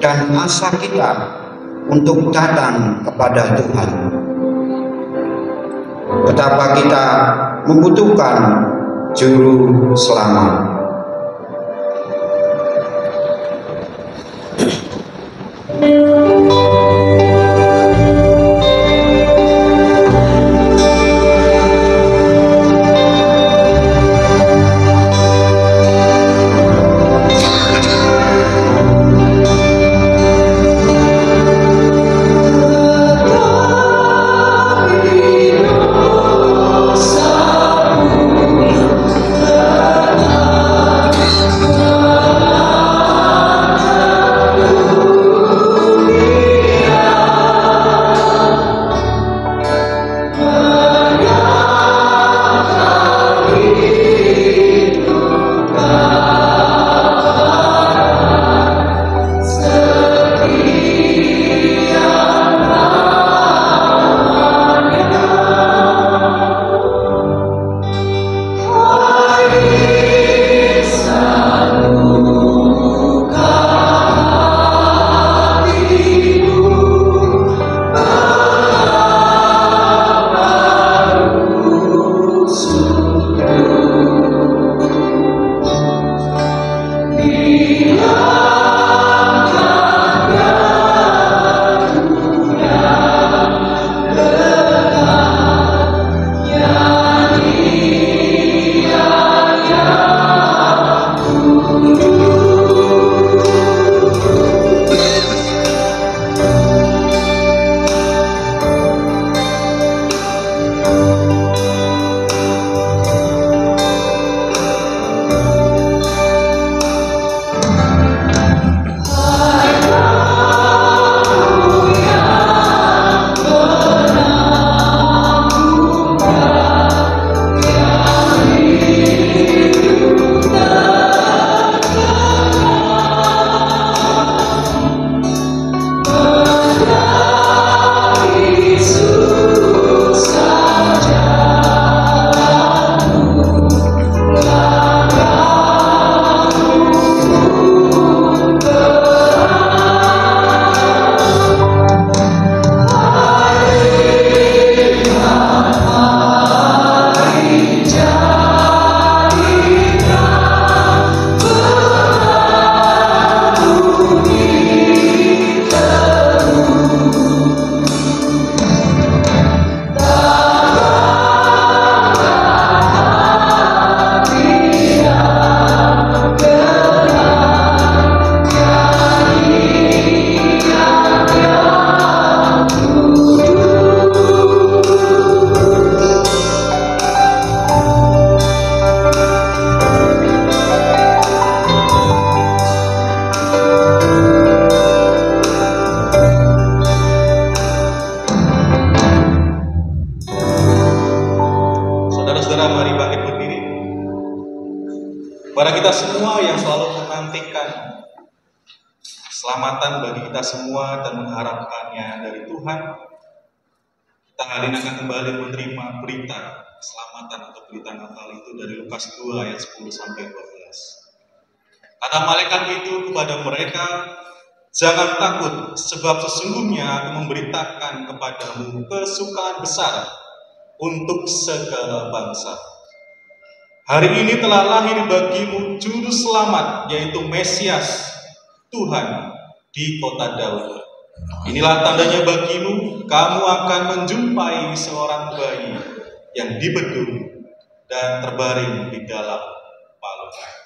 dan asa kita untuk datang kepada Tuhan. Betapa kita membutuhkan Juru Selamat. Kepada kita semua yang selalu menantikan keselamatan bagi kita semua dan mengharapkannya dari Tuhan, kita hari ini akan kembali menerima berita keselamatan atau berita Natal itu dari Lukas 2 ayat 10 sampai 12. Kata malaikat itu kepada mereka, "Jangan takut, sebab sesungguhnya aku memberitakan kepadamu kesukaan besar untuk segala bangsa. Hari ini telah lahir bagimu Juru Selamat, yaitu Mesias, Tuhan di kota Daud. Inilah tandanya bagimu, kamu akan menjumpai seorang bayi yang dibedung dan terbaring di dalam palungan."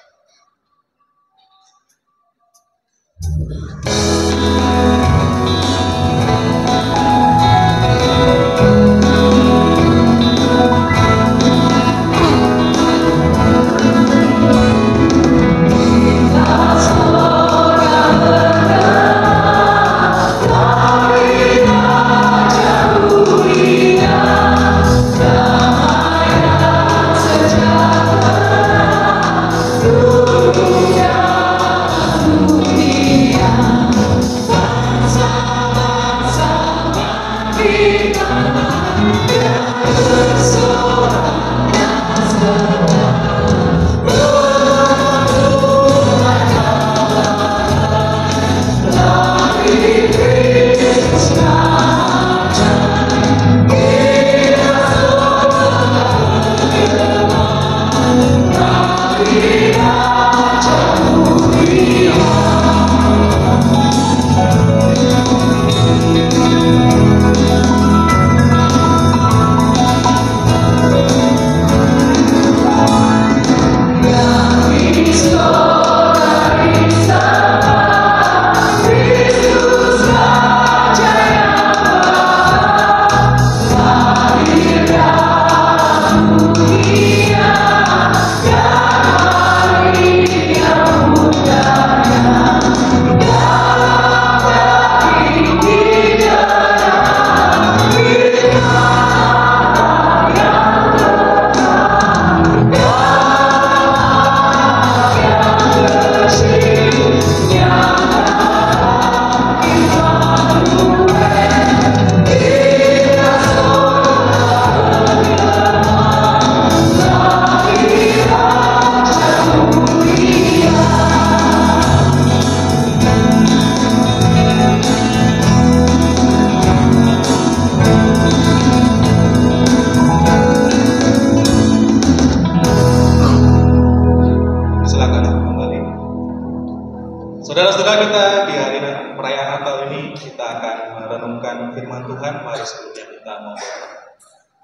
Saudara-saudara kita di hari perayaan Natal ini kita akan merenungkan firman Tuhan. Mari sebelumnya kita mohon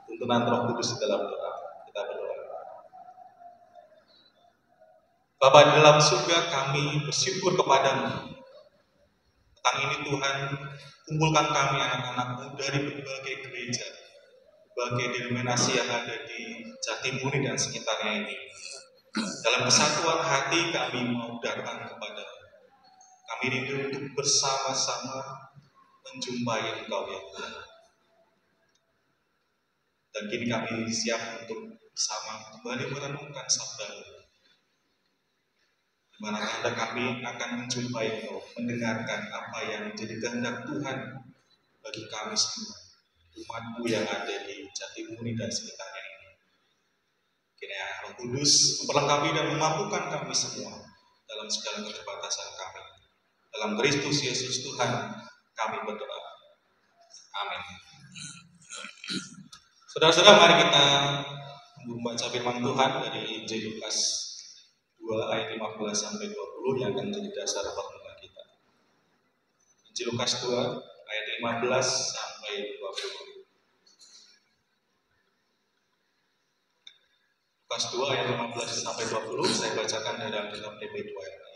tuntunan Roh Kudus di dalam doa. Kita berdoa. Bapa di dalam surga, kami bersyukur kepadamu. Petang ini Tuhan, kumpulkan kami anak-anakmu dari berbagai gereja, berbagai denominasi yang ada di Jatimuri dan sekitarnya ini. Dalam kesatuan hati kami mau datang kepadamu. Kami rindu untuk bersama-sama menjumpai Engkau ya Tuhan. Dan kini kami siap untuk bersama kembali merenungkan sabda-Mu. Di mana tanda kami akan menjumpai Engkau, mendengarkan apa yang menjadi kehendak Tuhan bagi kami semua, umat-Mu yang ada di Jatimuri dan sekitarnya ini. Kiranya Roh Kudus memperlengkapi dan memampukan kami semua dalam segala keterbatasan kami. Dalam Kristus Yesus Tuhan kami berdoa. Amin. Saudara-saudara, mari kita membaca firman Tuhan dari Injil Lukas 2 ayat 15 sampai 20 yang akan menjadi dasar pertemuan kita. Injil Lukas 2 ayat 15 sampai 20. Lukas 2 ayat 15 sampai 20 saya bacakan dalam kitab DP2 ayat.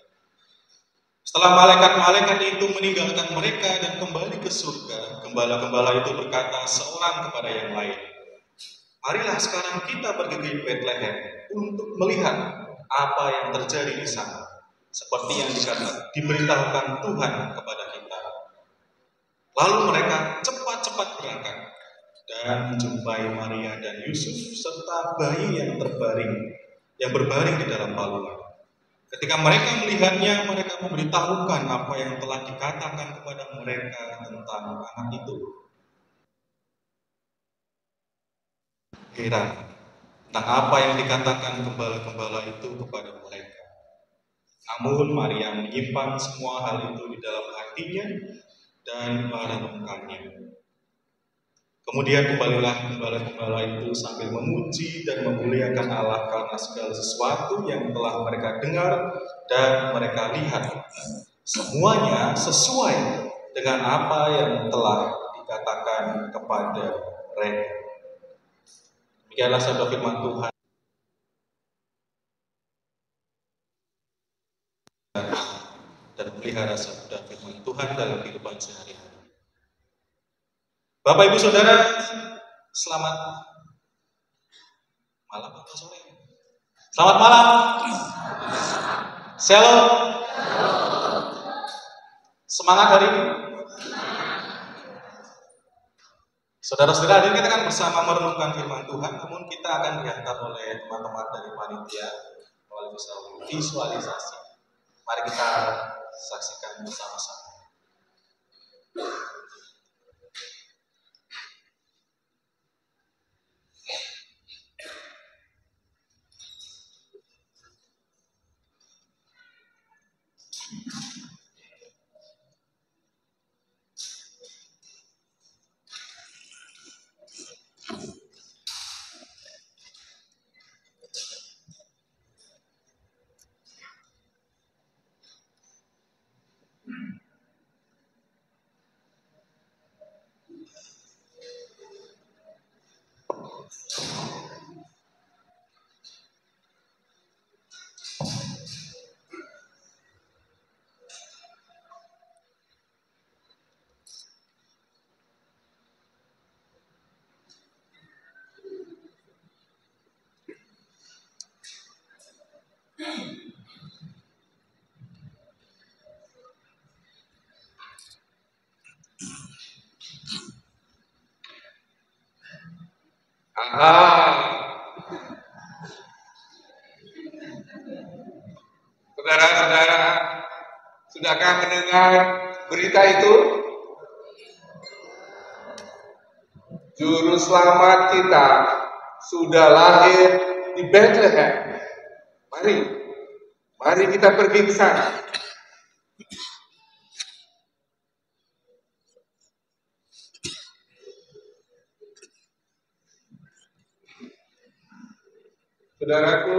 Setelah malaikat-malaikat itu meninggalkan mereka dan kembali ke surga, gembala-gembala itu berkata seorang kepada yang lain, marilah sekarang kita pergi ke Bethlehem untuk melihat apa yang terjadi di sana, seperti yang diberitahukan Tuhan kepada kita. Lalu mereka cepat-cepat berangkat dan menjumpai Maria dan Yusuf serta bayi yang berbaring di dalam palungan. Ketika mereka melihatnya, mereka memberitahukan apa yang telah dikatakan kepada mereka tentang anak itu. Heran tentang apa yang dikatakan gembala-gembala itu kepada mereka. Namun Maria menyimpan semua hal itu di dalam hatinya dan merenungkannya. Kemudian kembalilah gembala-gembala itu sambil memuji dan memuliakan Allah karena segala sesuatu yang telah mereka dengar dan mereka lihat. Semuanya sesuai dengan apa yang telah dikatakan kepada mereka. Demikianlah sabda firman Tuhan. Dan pelihara sabda firman Tuhan dalam kehidupan sehari-hari. Bapak Ibu Saudara, selamat malam atau sore? Selamat malam. Shalom. Semangat hari ini. Saudara-saudara, hari ini kita akan bersama merenungkan firman Tuhan, namun kita akan diantar oleh teman-teman dari panitia melalui visualisasi. Mari kita saksikan bersama-sama. Ah, saudara-saudara, sudahkah mendengar berita itu? Juru selamat kita sudah lahir di Bethlehem. Mari kita pergi ke sana. Saudaraku,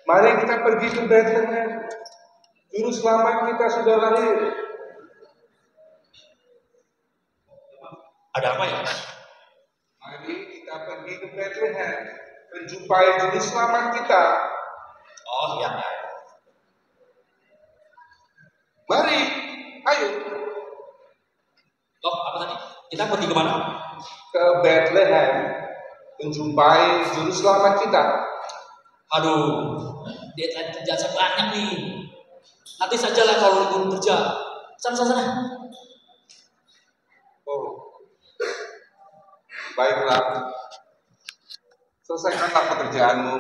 mari kita pergi ke Bethlehem. Juru selamat kita sudah lahir. Ada apa ya? Mari kita pergi ke Bethlehem, menjumpai juru selamat kita. Oh ya. Mari, ayo Toh apa tadi? Kita pergi kemana? ke Bethlehem, menjumpai juru selamat kita. Aduh, deadline kerjaan saya banyak nih. Nanti sajalah kalau libur kerja. Sana. Oh, baiklah. Selesaikanlah pekerjaanmu.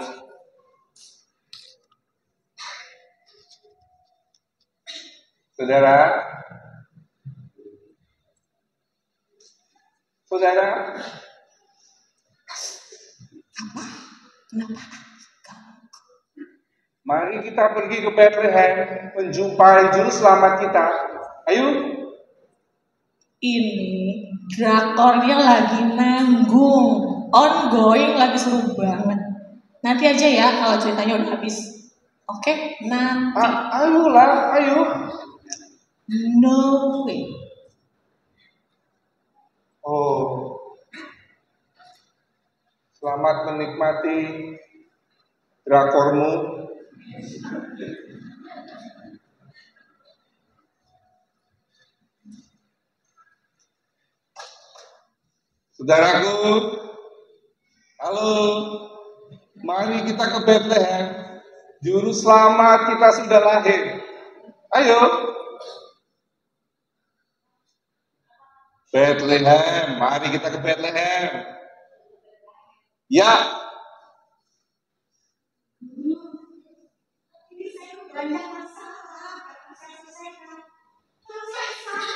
Saudara, mari kita pergi ke Bethlehem, menjumpai juru selamat kita. Ayo. Ini drakornya lagi nanggung, ongoing, lagi seru banget. Nanti aja ya kalau ceritanya udah habis. Oke, nanti. Ayo. No way. Oh, selamat menikmati drakormu. Saudaraku, halo, mari kita ke Bethlehem. Juru selamat kita sudah lahir. Ayo. Bethlehem, mari kita ke Bethlehem. Ya. Ini saya banyak masalah, karena saya selesaikan. Kalau saya salah,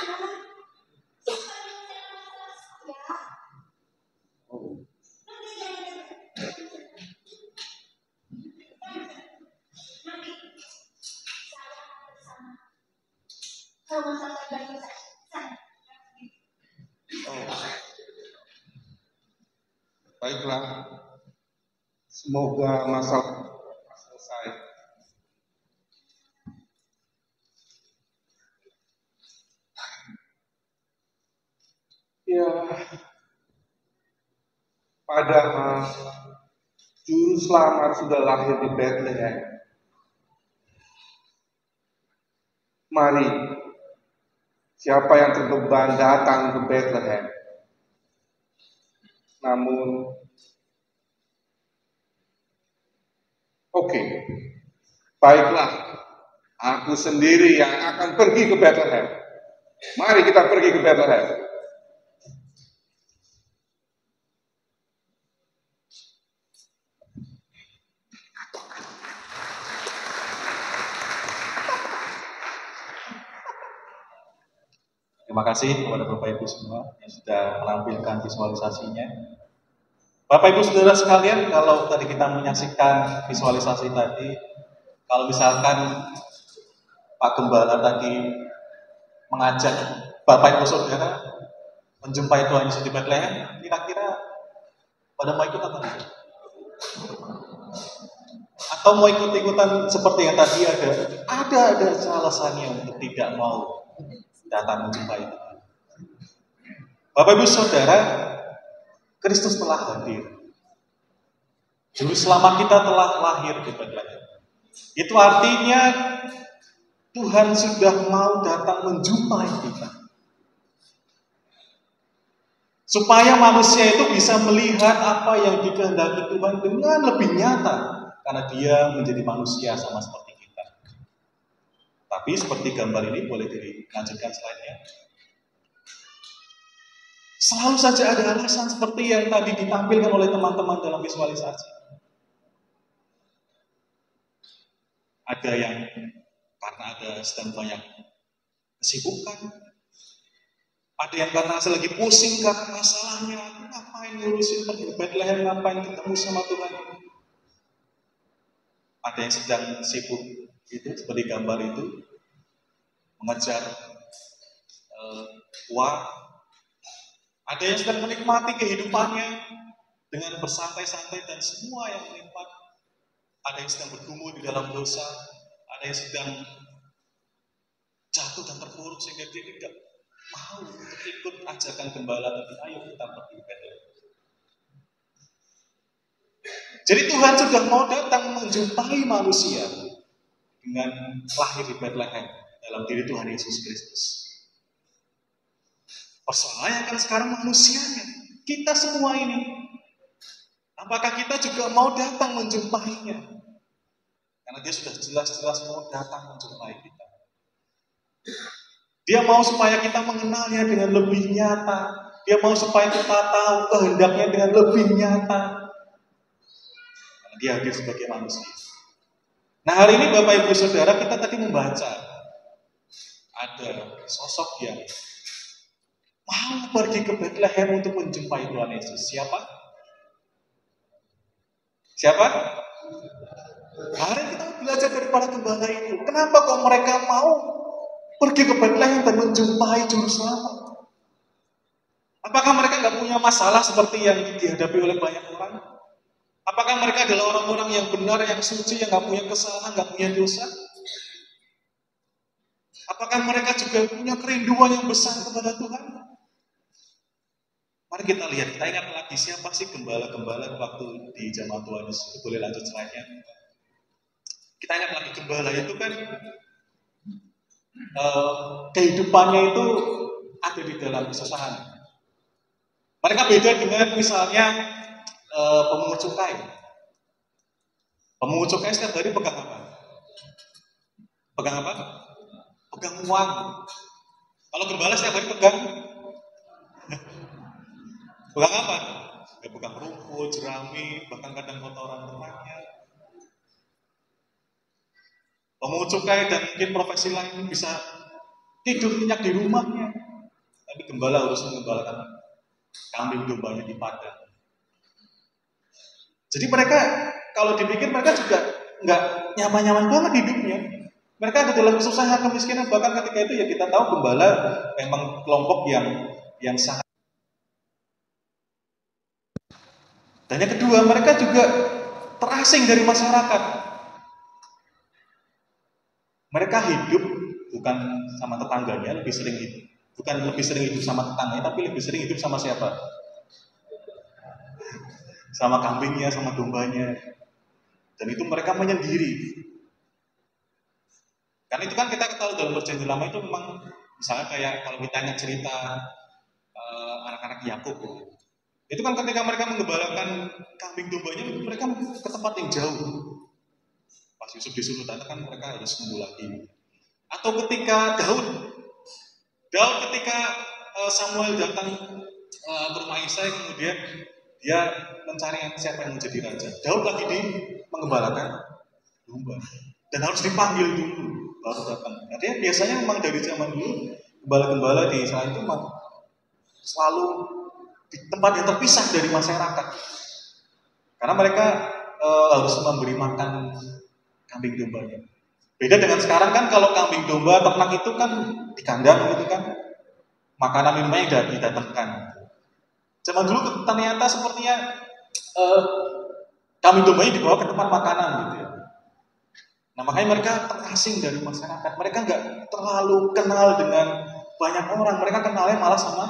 kalau masalah bagi saya. Baiklah, semoga masalah selesai. Ya, padahal juru selamat sudah lahir di Bethlehem. Mari, siapa yang terbeban datang ke Bethlehem. Namun, oke, baiklah, aku sendiri yang akan pergi ke Bethlehem. Mari kita pergi ke Bethlehem. Terima kasih kepada Bapak Ibu semua yang sudah menampilkan visualisasinya. Bapak Ibu Saudara sekalian, kalau tadi kita menyaksikan visualisasi tadi, kalau misalkan Pak Gembala tadi mengajak Bapak Ibu Saudara menjumpai Tuhan Yesus di Bethlehem, kira-kira pada mau ikut atau tidak? Atau mau ikut-ikutan seperti yang tadi ada alasannya untuk tidak mau datang menjumpai Tuhan. Bapak Ibu Saudara, Kristus telah hadir. Juru selamat kita telah lahir di Bethlehem. Itu artinya Tuhan sudah mau datang menjumpai kita. Supaya manusia itu bisa melihat apa yang dikehendaki Tuhan dengan lebih nyata. Karena dia menjadi manusia sama seperti kita. Tapi seperti gambar ini, boleh dilanjutkan slide-nya. Selalu saja ada alasan seperti yang tadi ditampilkan oleh teman-teman dalam visualisasi. Ada yang karena ada sedang banyak kesibukan. Ada yang karena lagi pusing karena masalahnya. Ngapain ngurusin pergi ke Bethlehem, ngapain ketemu sama Tuhan. Ada yang sedang sibuk itu seperti gambar itu, mengejar uang. Ada yang sedang menikmati kehidupannya dengan bersantai-santai dan semua yang menikmat. Ada yang sedang bergumul di dalam dosa. Ada yang sedang jatuh dan terpuruk sehingga dia tidak mau untuk ikut ajakan gembala tadi. Ayo kita pergi ke Bethlehem. Jadi Tuhan sudah mau datang menjumpai manusia dengan lahir di Bethlehem dalam diri Tuhan Yesus Kristus. Persoalannya kan sekarang manusianya, kita semua ini. Apakah kita juga mau datang menjumpainya? Karena dia sudah jelas-jelas mau datang menjumpai kita. Dia mau supaya kita mengenalnya dengan lebih nyata. Dia mau supaya kita tahu kehendaknya dengan lebih nyata. Karena dia hadir sebagai manusia. Nah, hari ini Bapak Ibu Saudara, kita tadi membaca ada sosok yang mau pergi ke Bethlehem untuk menjumpai Tuhan Yesus. Siapa? Siapa? Hari kita belajar dari para gembala itu. Kenapa kok mereka mau pergi ke Bethlehem dan menjumpai Juru Selamat? Apakah mereka nggak punya masalah seperti yang dihadapi oleh banyak orang? Apakah mereka adalah orang-orang yang benar, yang suci, yang nggak punya kesalahan, nggak punya dosa? Apakah mereka juga punya kerinduan yang besar kepada Tuhan? Mari kita lihat, kita ingat lagi siapa sih gembala-gembala waktu di zaman Tuhan Yesus. Boleh lanjut slide-nya. Kita ingat lagi gembala itu kan kehidupannya itu ada di dalam kesusahan. Mereka beda dengan misalnya pemungut cukai. Pemungut cukai setiap hari pegang apa? Pegang apa? Pegang uang. Kalau gembala setiap hari pegang apa? Ya, pegang rumput, jerami, bahkan kadang kotoran ternaknya. Pemungut cukai dan mungkin profesi lain bisa tidur nyenyak di rumahnya. Tapi gembala harus mengembalakan kambing dombanya di padang. Jadi mereka, kalau dipikir mereka juga nggak nyaman-nyaman banget hidupnya. Mereka ada dalam kesusahan, kemiskinan. Bahkan ketika itu ya kita tahu gembala memang kelompok yang sangat. Dan yang kedua, mereka juga terasing dari masyarakat. Mereka hidup bukan sama tetangganya, lebih sering hidup. Bukan lebih sering hidup sama tetangganya, tapi lebih sering hidup sama siapa? Sama kambingnya, sama dombanya. Dan itu mereka menyendiri. Karena itu kan kita ketahui dalam Perjanjian Lama itu memang, misalnya kayak kalau kita ingat cerita anak-anak Yakub, itu kan ketika mereka menggembalakan kambing dombanya, mereka ke tempat yang jauh. Pas Yusuf disuruh datang kan mereka harus nunggu lagi. Atau ketika Daud ketika Samuel datang ke rumah Isai, kemudian dia mencari siapa yang menjadi raja. Daud lagi menggembalakan domba dan harus dipanggil dulu baru datang. Artinya biasanya memang dari zaman dulu gembala-gembala di Israel itu memang selalu di tempat yang terpisah dari masyarakat. Karena mereka harus memberi makan kambing dombanya. Beda dengan sekarang kan, kalau kambing domba ternak itu kan di kandang gitu kan, makanan minumnya sudah didatangkan. Zaman dulu ternyata sepertinya kambing dombanya dibawa ke tempat makanan gitu ya. Nah makanya mereka terasing dari masyarakat. Mereka nggak terlalu kenal dengan banyak orang. Mereka kenalnya malah sama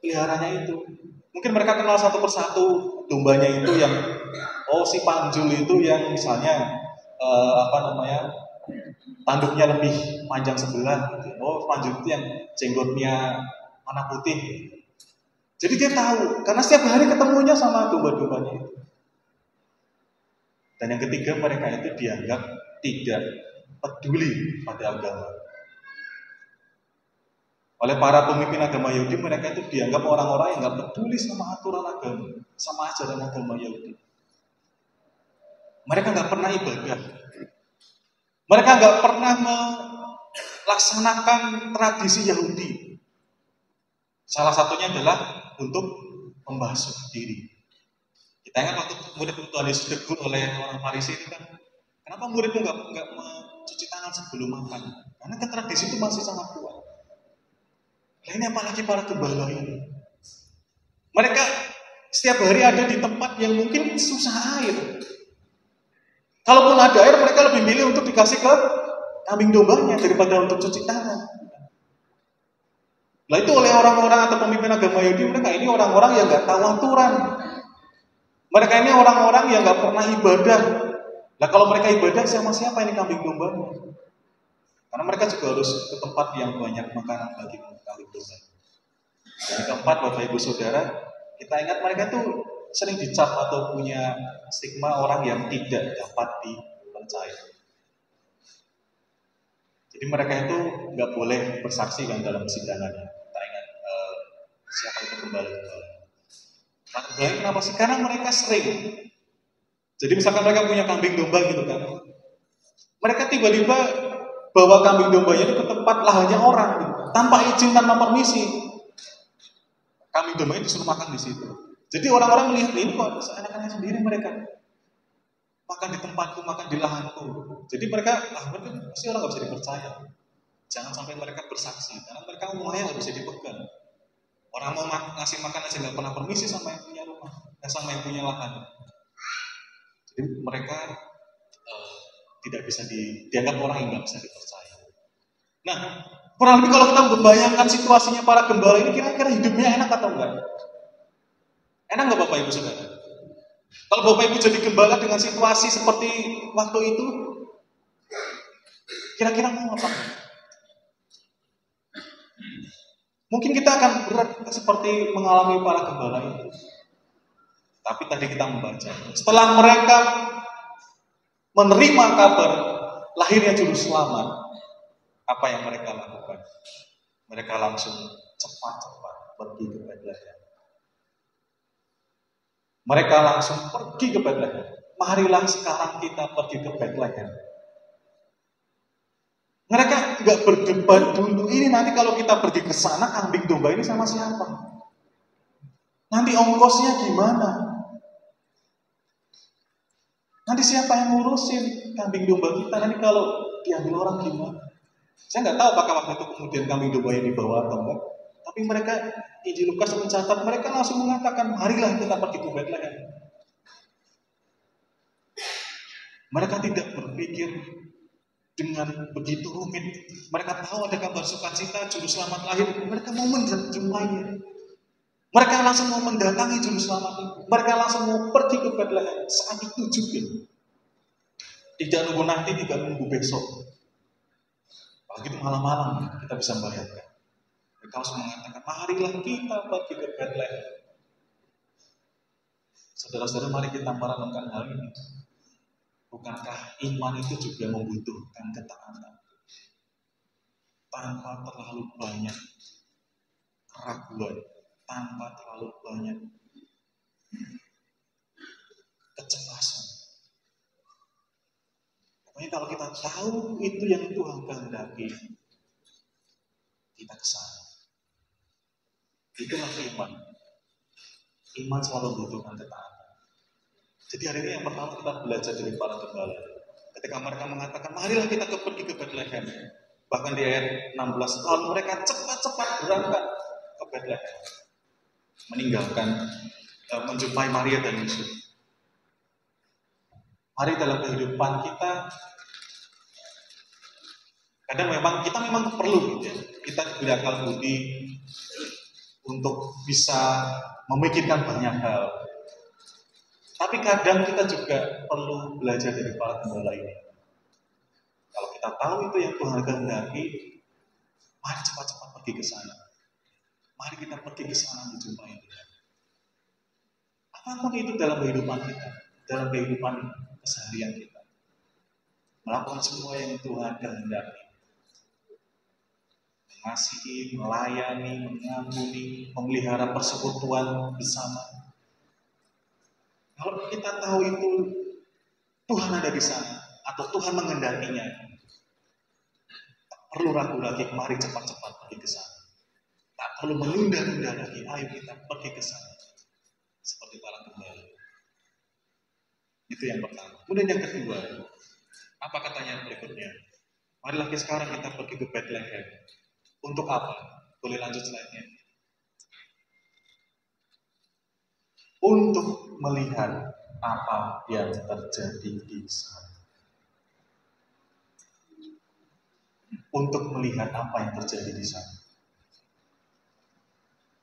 peliharanya itu. Mungkin mereka kenal satu persatu dombanya itu yang, si Panjul itu yang misalnya tanduknya lebih panjang sebelah gitu. Panjul itu yang jenggotnya warna putih. Jadi dia tahu, karena setiap hari ketemunya sama domba-dombanya itu. Dan yang ketiga, mereka itu dianggap tidak peduli pada agama. Oleh para pemimpin agama Yahudi, mereka itu dianggap orang-orang yang nggak peduli sama aturan agama, sama ajaran agama Yahudi. Mereka nggak pernah ibadah. Mereka nggak pernah melaksanakan tradisi Yahudi. Salah satunya adalah untuk membasuh diri. Kita ingat waktu murid Tuhan Yesus ditegur oleh orang Farisi itu kan, kenapa muridmu nggak mencuci tangan sebelum makan? Karena tradisi itu masih sangat kuat. Nah, ini apalagi para gembala ini. Mereka setiap hari ada di tempat yang mungkin susah air. Kalaupun ada air, mereka lebih milih untuk dikasih ke kambing dombanya daripada untuk cuci tangan. Nah itu oleh orang-orang atau pemimpin agama Yahudi, mereka ini orang-orang yang nggak tahu aturan. Mereka ini orang-orang yang nggak pernah ibadah. Nah kalau mereka ibadah sama siapa ini kambing dombanya? Karena mereka juga harus ke tempat yang banyak makanan bagi kambing domba. Yang keempat, Bapak Ibu Saudara, kita ingat mereka tuh sering dicap atau punya stigma orang yang tidak dapat dipercaya. Jadi mereka itu nggak boleh bersaksi kan dalam persidangannya. Kita ingat siapa itu gembala-gembala. Nah, gembala kenapa sih? Karena mereka sering. Jadi misalkan mereka punya kambing domba gitu kan, mereka tiba-tiba bawa kambing dombanya itu ke tempat lahannya orang gitu, tanpa izin, tanpa permisi. Kambing dombanya disuruh makan di situ. Jadi orang-orang melihat ini kok seenak-enaknya sendiri mereka makan di tempatku, makan di lahanku. Jadi mereka pasti orang nggak bisa dipercaya. Jangan sampai mereka bersaksi, karena mereka umumnya nggak bisa dipegang. Orang mau ngasih makan aja nggak pernah permisi sama yang punya rumah, sama yang punya lahan. Jadi mereka tidak bisa dianggap orang yang nggak bisa dipercaya. Nah, kurang lebih kalau kita membayangkan situasinya para gembala ini, kira-kira hidupnya enak atau enggak? Enak nggak Bapak Ibu Saudara? Kalau Bapak Ibu jadi gembala dengan situasi seperti waktu itu, kira-kira mau apa? Mungkin kita akan berat seperti mengalami para gembala itu. Tapi tadi kita membaca, setelah mereka menerima kabar lahirnya Juru Selamat, apa yang mereka lakukan? Mereka langsung cepat-cepat pergi ke Betlehem. Mereka langsung pergi ke Betlehem. Marilah sekarang kita pergi ke Betlehem. Mereka nggak berdebat dulu. Ini nanti kalau kita pergi ke sana, kambing domba ini sama siapa? Nanti ongkosnya gimana? Nanti siapa yang ngurusin kambing domba kita? Nanti kalau diambil orang gimana? Saya nggak tahu apakah waktu itu kemudian kambing domba yang dibawa atau enggak. Tapi mereka, Injil Lukas mencatat, mereka langsung mengatakan, marilah kita pergi ke Betlehem. Mereka tidak berpikir dengan begitu rumit. Mereka tahu ada kabar sukacita, Juru Selamat lahir. Mereka mau menjumpainya. Mereka langsung mau mendatangi Juru Selamat itu. Mereka langsung mau pergi ke Betlehem saat itu juga. Tidak nunggu nanti, tidak nunggu besok. Kalau gitu malam-malam kita bisa membayangkan. Mereka langsung mengatakan, marilah kita pergi ke Betlehem. Saudara-saudara, mari kita merenungkan hal ini. Bukankah iman itu juga membutuhkan ketaatan? Tanpa terlalu banyak keraguan, tanpa terlalu banyak kecemasan. Pokoknya kalau kita tahu itu yang Tuhan kehendaki, kita kesana. Itulah iman. Iman selalu membutuhkan ketaatan. Jadi hari ini yang pertama kita belajar dari para gembala. Ketika mereka mengatakan, marilah kita pergi ke Betlehem. Bahkan di ayat 16, lalu mereka cepat-cepat berangkat ke Betlehem. Meninggalkan, menjumpai Maria dan Yusuf. Mari dalam kehidupan kita, kadang kita memang perlu gitu ya. Kita diberi akal budi untuk bisa memikirkan banyak hal. Tapi kadang kita juga perlu belajar dari para gembala ini. Kalau kita tahu itu yang Tuhan kehendaki, mari cepat-cepat pergi ke sana. Mari kita pergi ke sana menjumpai Dia. Apapun itu dalam kehidupan kita, dalam kehidupan keseharian kita, melakukan semua yang Tuhan kehendaki. mengasihi, melayani, mengampuni, memelihara persekutuan bersama. Kalau kita tahu itu Tuhan ada di sana atau Tuhan menghendakinya, tak perlu ragu lagi, mari cepat-cepat pergi ke sana. Tak perlu menunda-nunda lagi, ayo kita pergi ke sana. Seperti para gembala. Itu yang pertama. Kemudian yang kedua, apa katanya berikutnya? Marilah sekarang kita pergi ke Bethlehem. Untuk apa? Boleh lanjut slide-nya. Untuk melihat apa yang terjadi di sana. Untuk melihat apa yang terjadi di sana.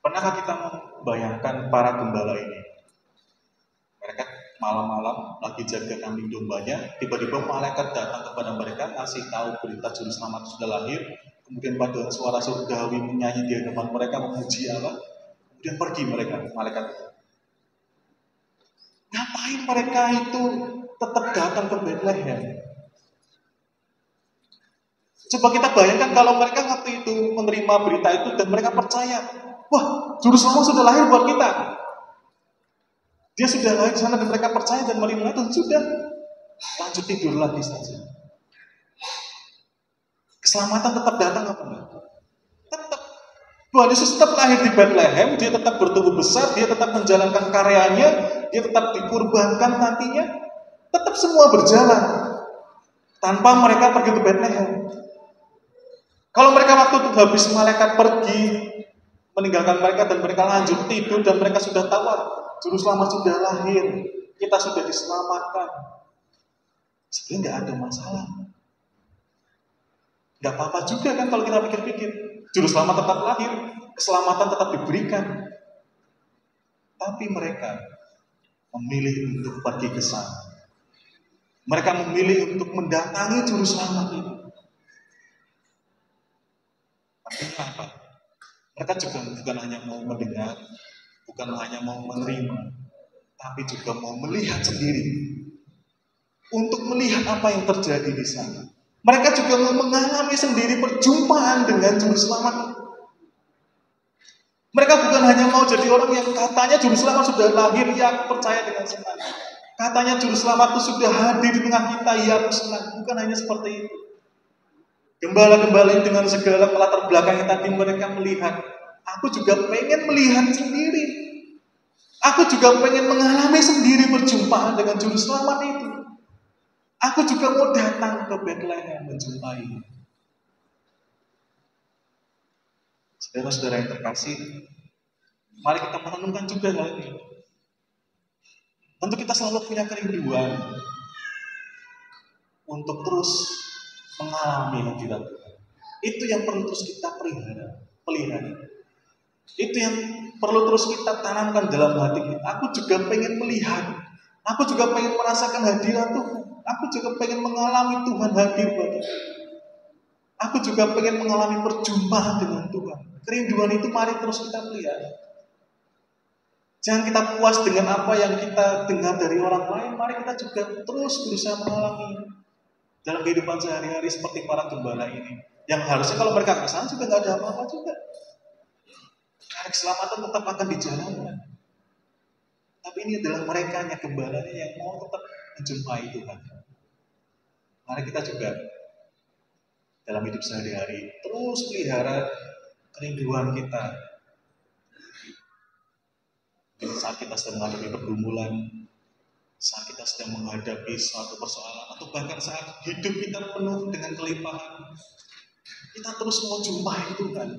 Pernahkah kita membayangkan para gembala ini? Mereka malam-malam lagi jaga kambing dombanya, tiba-tiba malaikat datang kepada mereka, ngasih tahu berita juru selamat sudah lahir, kemudian pada suara surgawi menyanyi di hadapan mereka, memuji Allah, kemudian pergi mereka, malaikat itu. Ngapain mereka itu tetap datang ke Bethlehem? Coba kita bayangkan kalau mereka waktu itu menerima berita itu dan mereka percaya, wah, juru selamat sudah lahir buat kita. Dia sudah lahir di sana dan mereka percaya dan menerima itu, sudah lanjut tidur lagi saja. Keselamatan tetap datang apa enggak? Tetap. Tuhan Yesus tetap lahir di Bethlehem, dia tetap bertumbuh besar, dia tetap menjalankan karyanya, dia tetap dikurbankan nantinya, tetap semua berjalan tanpa mereka pergi ke Bethlehem. Kalau mereka waktu itu habis malaikat pergi meninggalkan mereka dan mereka lanjut tidur dan mereka sudah tahu juru selamat sudah lahir, kita sudah diselamatkan, sebenarnya nggak ada masalah, nggak apa-apa juga kan kalau kita pikir-pikir. Juru selamat tetap lahir, keselamatan tetap diberikan, tapi mereka memilih untuk pergi ke sana. Mereka memilih untuk mendatangi juru selamat itu. Artinya apa? Mereka juga bukan hanya mau mendengar, bukan hanya mau menerima, tapi juga mau melihat sendiri. Untuk melihat apa yang terjadi di sana. Mereka juga mau mengalami sendiri perjumpaan dengan juru selamat. Mereka bukan hanya mau jadi orang yang katanya juru selamat sudah lahir, ya aku percaya dengan senang. Katanya juru selamat itu sudah hadir di tengah kita, ya aku senang. Bukan hanya seperti itu. Gembala-gembala ini dengan segala latar belakang yang tadi mereka melihat, aku juga pengen melihat sendiri. Aku juga pengen mengalami sendiri perjumpaan dengan juru selamat itu. Aku juga mau datang ke Bethlehem menjumpai. Saudara-saudara yang terkasih, mari kita merenungkan juga hal ini. Tentu kita selalu punya kerinduan untuk terus mengalami hadirat Tuhan. Itu yang perlu terus kita pelihara. Itu yang perlu terus kita tanamkan dalam hati kita. Aku juga pengen melihat, aku juga pengen merasakan hadirat Tuhan. Aku juga pengen mengalami Tuhan hadir bagi kita. Aku juga pengen mengalami perjumpaan dengan Tuhan. Kerinduan itu mari terus kita pelihara. Jangan kita puas dengan apa yang kita dengar dari orang lain. Mari kita juga terus berusaha mengalami dalam kehidupan sehari-hari seperti para gembala ini. Yang harusnya kalau mereka ke sana juga nggak ada apa-apa juga. Karena keselamatan tetap akan dijalankan. Tapi ini adalah mereka yang gembalanya yang mau tetap menjumpai Tuhan. Mari kita juga dalam hidup sehari-hari terus pelihara kerinduan kita. Saat kita sedang menghadapi pergumulan, saat kita sedang menghadapi suatu persoalan, atau bahkan saat hidup kita penuh dengan kelimpahan, kita terus mau jumpai Tuhan.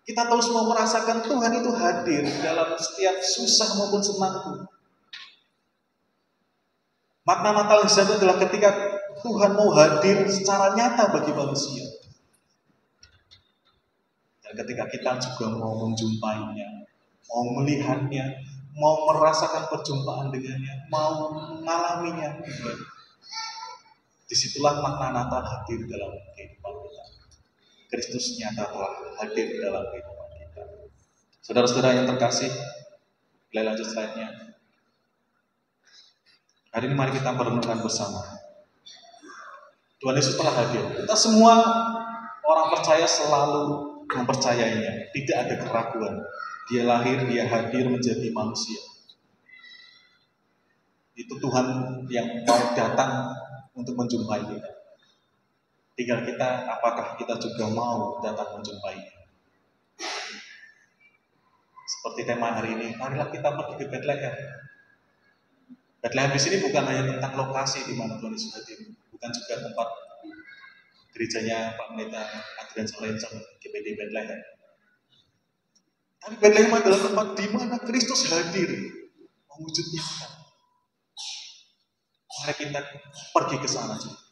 Kita terus mau merasakan Tuhan itu hadir dalam setiap susah maupun senang. Makna Natal yang sejati adalah ketika Tuhan mau hadir secara nyata bagi manusia. Dan ketika kita juga mau menjumpainya, mau melihatnya, mau merasakan perjumpaan dengannya, mau mengalaminya, disitulah makna Natal hadir dalam kehidupan kita. Kristus nyata telah hadir dalam kehidupan kita. Saudara-saudara yang terkasih, boleh lanjut slide-nya. Hari ini mari kita merenungkan bersama. Tuhan Yesus telah hadir. Kita semua Orang percaya selalu mempercayainya, tidak ada keraguan. Dia lahir, dia hadir menjadi manusia. Itu Tuhan yang mau datang untuk menjumpai kita. Tinggal kita, apakah kita juga mau datang menjumpai? Seperti tema hari ini, marilah kita pergi ke Bethlehem. Bethlehem di sini bukan hanya tentang lokasi di mana Tuhan Yesus hadir, bukan juga tempat gerejanya Pak Pendeta Adrian Solencang GPD Bethlehem. Tapi Bethlehem adalah tempat di mana Kristus hadir, mewujud nyata. Mari kita pergi ke sana juga.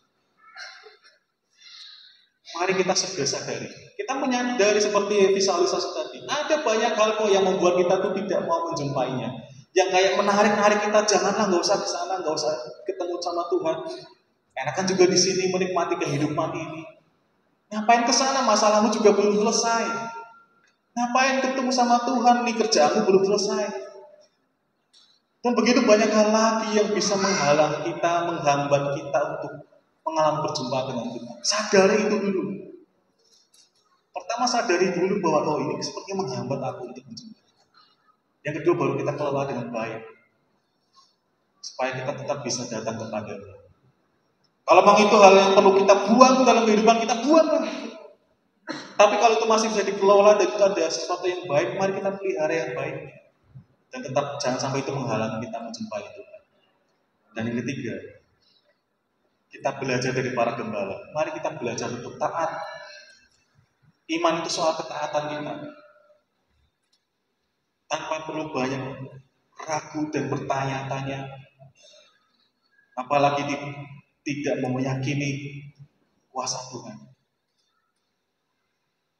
Mari kita segera sadari. Kita menyadari seperti visualisasi tadi. Ada banyak hal kok yang membuat kita tuh tidak mau menjumpainya. Yang kayak menarik-narik kita, janganlah, nggak usah ke sana, nggak usah ketemu sama Tuhan. Enakan juga di sini menikmati kehidupan ini. Ngapain ke sana? Masalahmu juga belum selesai. Ngapain ketemu sama Tuhan? Nih kerjaanmu belum selesai. Dan begitu banyak hal lagi yang bisa menghalang kita, menghambat kita untuk mengalami perjumpaan dengan Tuhan. Sadari itu dulu. Pertama sadari dulu bahwa ini sepertinya menghambat aku untuk menjumpai. Yang kedua baru kita kelola dengan baik. Supaya kita tetap bisa datang kepada-Nya. Kalau memang itu hal yang perlu kita buang dalam kehidupan kita, buanglah. Tapi kalau itu masih bisa dikelola dan itu ada sesuatu yang baik, mari kita pelihara yang baiknya. Dan tetap jangan sampai itu menghalangi kita menjumpai Tuhan. Dan yang ketiga, kita belajar dari para gembala. Mari kita belajar untuk taat. Iman itu soal ketaatan kita. Tanpa perlu banyak ragu dan bertanya-tanya. Apalagi tidak meyakini kuasa Tuhan.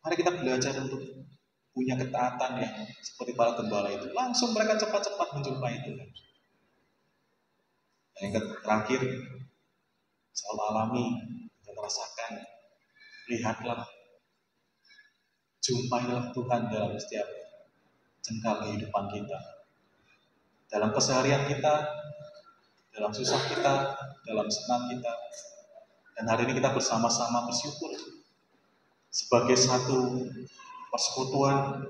Mari kita belajar untuk punya ketaatan yang seperti para gembala itu. Langsung mereka cepat-cepat menjumpai Tuhan. Dan yang terakhir, selalu alami dan rasakan, lihatlah, jumpailah Tuhan dalam setiap jengkal kehidupan kita, dalam keseharian kita, dalam susah kita, dalam senang kita. Dan hari ini kita bersama-sama bersyukur sebagai satu persekutuan.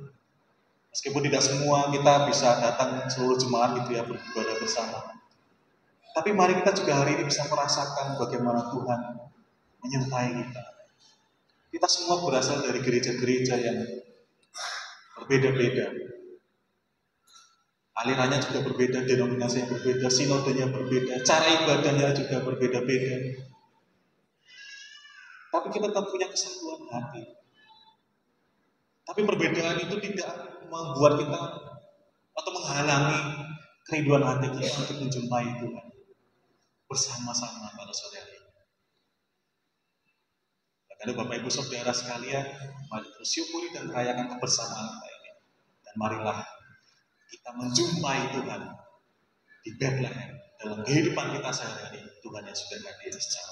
Meskipun tidak semua kita bisa datang seluruh jemaat gitu ya, beribadah bersama. Tapi mari kita juga hari ini bisa merasakan bagaimana Tuhan menyertai kita. Kita semua berasal dari gereja-gereja yang berbeda-beda. Alirannya juga berbeda, denominasi yang berbeda, sinodenya berbeda, cara ibadahnya juga berbeda-beda. Tapi kita tetap punya kesatuan hati. Tapi perbedaan itu tidak membuat kita atau menghalangi kerinduan hati kita untuk menjumpai Tuhan bersama-sama pada sore hari. Karena Bapak Ibu Saudara sekalian, mari bersyukuri dan rayakan kebersamaan kita ini. Dan marilah kita menjumpai Tuhan di Bethlehem dalam kehidupan kita sehari-hari. Tuhan yang sudah hadir secara